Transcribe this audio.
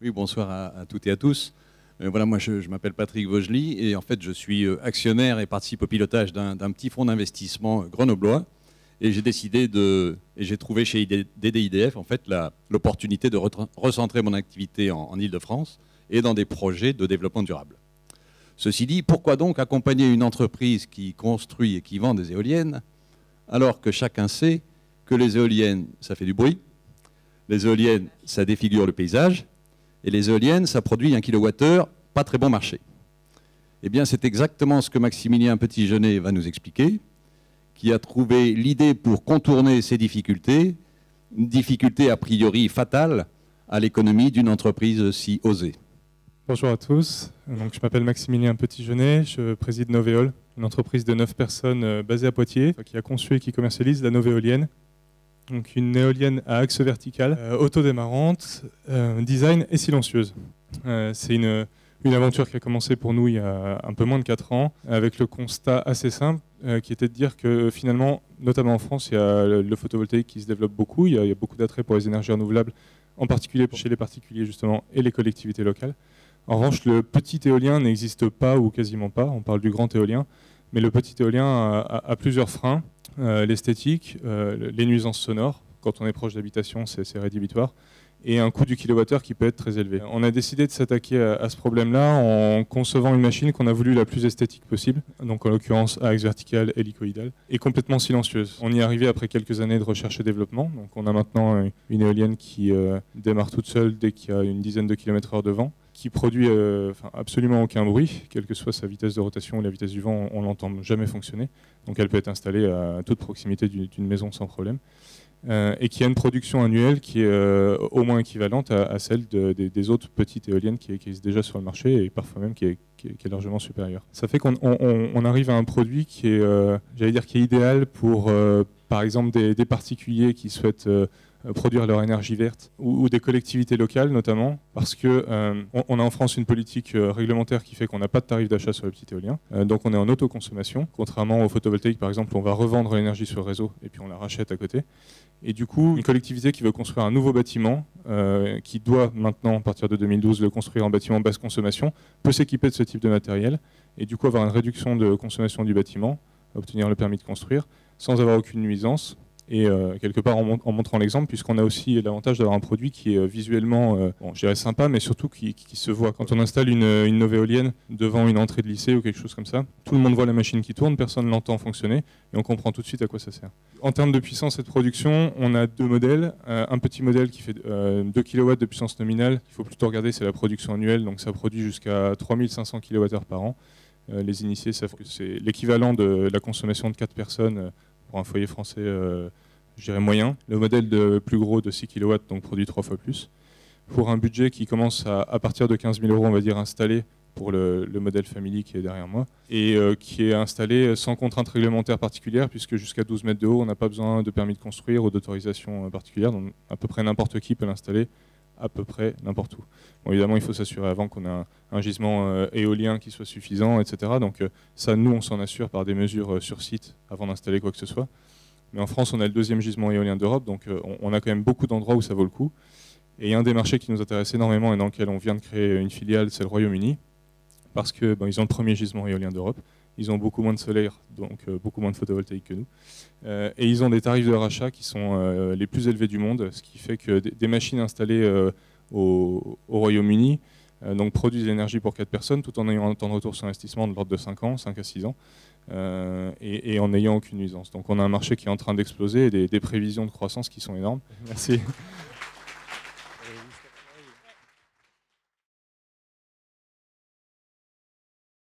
Oui, bonsoir à toutes et à tous. Voilà, moi je m'appelle Patrick Vogely et en fait je suis actionnaire et participe au pilotage d'un petit fonds d'investissement grenoblois. Et j'ai décidé et j'ai trouvé chez DDIDF en fait l'opportunité de recentrer mon activité en Île-de-France et dans des projets de développement durable. Ceci dit, pourquoi donc accompagner une entreprise qui construit et qui vend des éoliennes alors que chacun sait que les éoliennes, ça fait du bruit, les éoliennes, ça défigure le paysage, et les éoliennes, ça produit 1 kWh, pas très bon marché. Eh bien, c'est exactement ce que Maximilien Petit-Genet va nous expliquer, qui a trouvé l'idée pour contourner ces difficultés, une difficulté a priori fatale à l'économie d'une entreprise si osée. Bonjour à tous, donc, je m'appelle Maximilien Petit-Genet, je préside Novéol, une entreprise de 9 personnes basée à Poitiers, qui a conçu et qui commercialise la Novéolienne. Donc une éolienne à axe vertical, autodémarrante, design et silencieuse. C'est une aventure qui a commencé pour nous il y a un peu moins de 4 ans, avec le constat assez simple, qui était de dire que finalement, notamment en France, il y a le photovoltaïque qui se développe beaucoup, il y a beaucoup d'attrait pour les énergies renouvelables, en particulier chez les particuliers justement et les collectivités locales. En revanche, le petit éolien n'existe pas ou quasiment pas, on parle du grand éolien, mais le petit éolien a plusieurs freins. L'esthétique, les nuisances sonores, quand on est proche d'habitation, c'est rédhibitoire, et un coût du kilowattheure qui peut être très élevé. On a décidé de s'attaquer à ce problème-là en concevant une machine qu'on a voulu la plus esthétique possible, donc en l'occurrence à axe vertical, hélicoïdal, et complètement silencieuse. On y est arrivé après quelques années de recherche et développement, donc on a maintenant une éolienne qui démarre toute seule dès qu'il y a une dizaine de kilomètres/heure de vent, qui produit absolument aucun bruit, quelle que soit sa vitesse de rotation ou la vitesse du vent, on l'entend jamais fonctionner. Donc elle peut être installée à toute proximité d'une maison sans problème. Et qui a une production annuelle qui est au moins équivalente à celle des autres petites éoliennes qui existent déjà sur le marché et parfois même qui est largement supérieure. Ça fait qu'on arrive à un produit qui est, j'allais dire, qui est idéal pour, par exemple, des particuliers qui souhaitent produire leur énergie verte ou des collectivités locales notamment, parce que on a en France une politique réglementaire qui fait qu'on n'a pas de tarif d'achat sur les petits éoliens, donc on est en autoconsommation, contrairement au photovoltaïque par exemple, on va revendre l'énergie sur le réseau et puis on la rachète à côté. Et du coup, une collectivité qui veut construire un nouveau bâtiment, qui doit maintenant, à partir de 2012, le construire en bâtiment basse consommation, peut s'équiper de ce type de matériel et du coup avoir une réduction de consommation du bâtiment, obtenir le permis de construire, sans avoir aucune nuisance. Et quelque part en montrant l'exemple, puisqu'on a aussi l'avantage d'avoir un produit qui est visuellement, bon, je dirais sympa, mais surtout qui se voit. Quand on installe une Novéolienne devant une entrée de lycée ou quelque chose comme ça, tout le monde voit la machine qui tourne, personne ne l'entend fonctionner, et on comprend tout de suite à quoi ça sert. En termes de puissance et de production, on a 2 modèles. Un petit modèle qui fait 2 kW de puissance nominale, il faut plutôt regarder, c'est la production annuelle, donc ça produit jusqu'à 3500 kWh par an. Les initiés savent que c'est l'équivalent de la consommation de 4 personnes pour un foyer français, je dirais moyen. Le modèle plus gros de 6 kW donc produit 3 fois plus. Pour un budget qui commence à partir de 15 000 €, on va dire, installé pour le modèle Family qui est derrière moi, et qui est installé sans contrainte réglementaire particulière, puisque jusqu'à 12 mètres de haut, on n'a pas besoin de permis de construire ou d'autorisation particulière, donc à peu près n'importe qui peut l'installer, à peu près n'importe où. Bon, évidemment, il faut s'assurer avant qu'on ait un gisement éolien qui soit suffisant, etc. Donc ça, nous, on s'en assure par des mesures sur site avant d'installer quoi que ce soit. Mais en France, on a le 2e gisement éolien d'Europe, donc on a quand même beaucoup d'endroits où ça vaut le coup. Et un des marchés qui nous intéresse énormément et dans lequel on vient de créer une filiale, c'est le Royaume-Uni, parce qu'ils ont le 1er gisement éolien d'Europe. Ils ont beaucoup moins de solaire, donc beaucoup moins de photovoltaïque que nous. Et ils ont des tarifs de rachat qui sont les plus élevés du monde, ce qui fait que des machines installées au Royaume-Uni donc produisent l'énergie pour 4 personnes, tout en ayant un temps de retour sur investissement de l'ordre de 5 ans, 5 à 6 ans, et en n'ayant aucune nuisance. Donc on a un marché qui est en train d'exploser et des prévisions de croissance qui sont énormes. Merci.